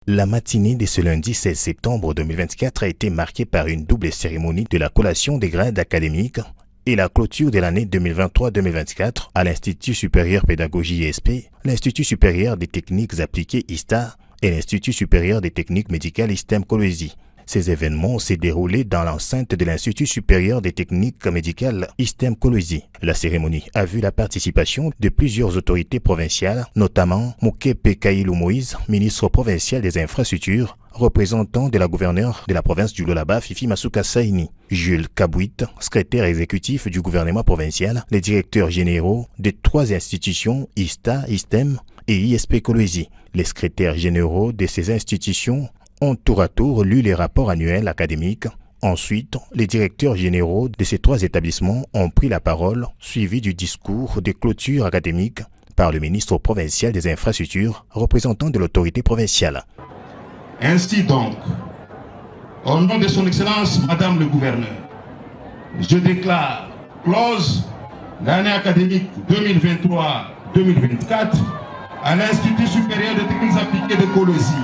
La matinée de ce lundi 16 septembre 2024 a été marquée par une double cérémonie de la collation des grades académiques et la clôture de l'année 2023-2024 à l'Institut supérieur pédagogie ISP, l'Institut supérieur des techniques appliquées ISTA et l'Institut supérieur des techniques médicales ISTEM Kolwezi. Ces événements s'est déroulé dans l'enceinte de l'Institut supérieur des techniques médicales ISTEM Kolwezi. La cérémonie a vu la participation de plusieurs autorités provinciales, notamment Mokepe Kailou Moïse, ministre provincial des infrastructures, représentant de la gouverneure de la province du Lualaba, Fifi Masuka Saini, Jules Kabouit, secrétaire exécutif du gouvernement provincial, les directeurs généraux des 3 institutions ISTA, ISTEM et ISP Kolwezi. Les secrétaires généraux de ces institutions ont tour à tour lu les rapports annuels académiques. Ensuite, les directeurs généraux de ces 3 établissements ont pris la parole, suivi du discours de clôture académique par le ministre provincial des infrastructures, représentant de l'autorité provinciale. Ainsi donc, au nom de son Excellence, Madame le Gouverneur, je déclare close l'année académique 2023-2024 à l'Institut supérieur de techniques appliquées de Kolwezi,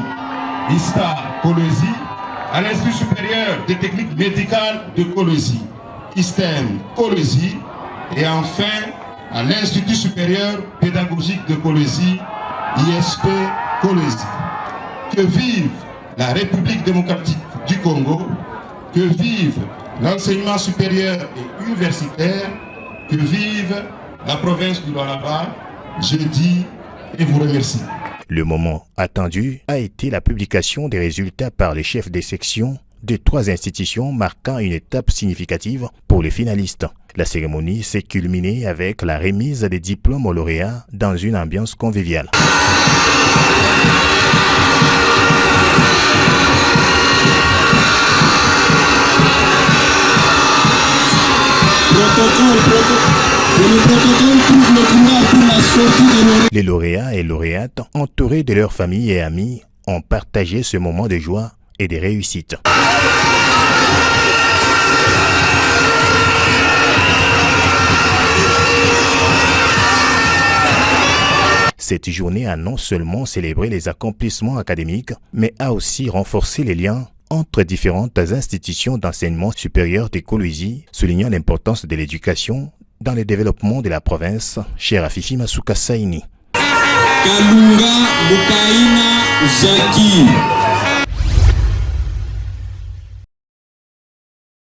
ISTA Kolwezi, à l'Institut supérieur des techniques médicales de Kolwezi, ISTEM Kolwezi, et enfin à l'Institut supérieur pédagogique de Kolwezi, ISP Kolwezi. Que vive la République démocratique du Congo, que vive l'enseignement supérieur et universitaire, que vive la province du Lualaba. Je dis et vous remercie. Le moment attendu a été la publication des résultats par les chefs des sections de 3 institutions, marquant une étape significative pour les finalistes. La cérémonie s'est culminée avec la remise des diplômes aux lauréats dans une ambiance conviviale. Les lauréats et lauréates, entourés de leurs familles et amis, ont partagé ce moment de joie et de réussite. Cette journée a non seulement célébré les accomplissements académiques, mais a aussi renforcé les liens entre différentes institutions d'enseignement supérieur de Kolwezi, soulignant l'importance de l'éducation dans le développement de la province, chère Fifi Masuka Saini. Kalunga Bukaina Zaki.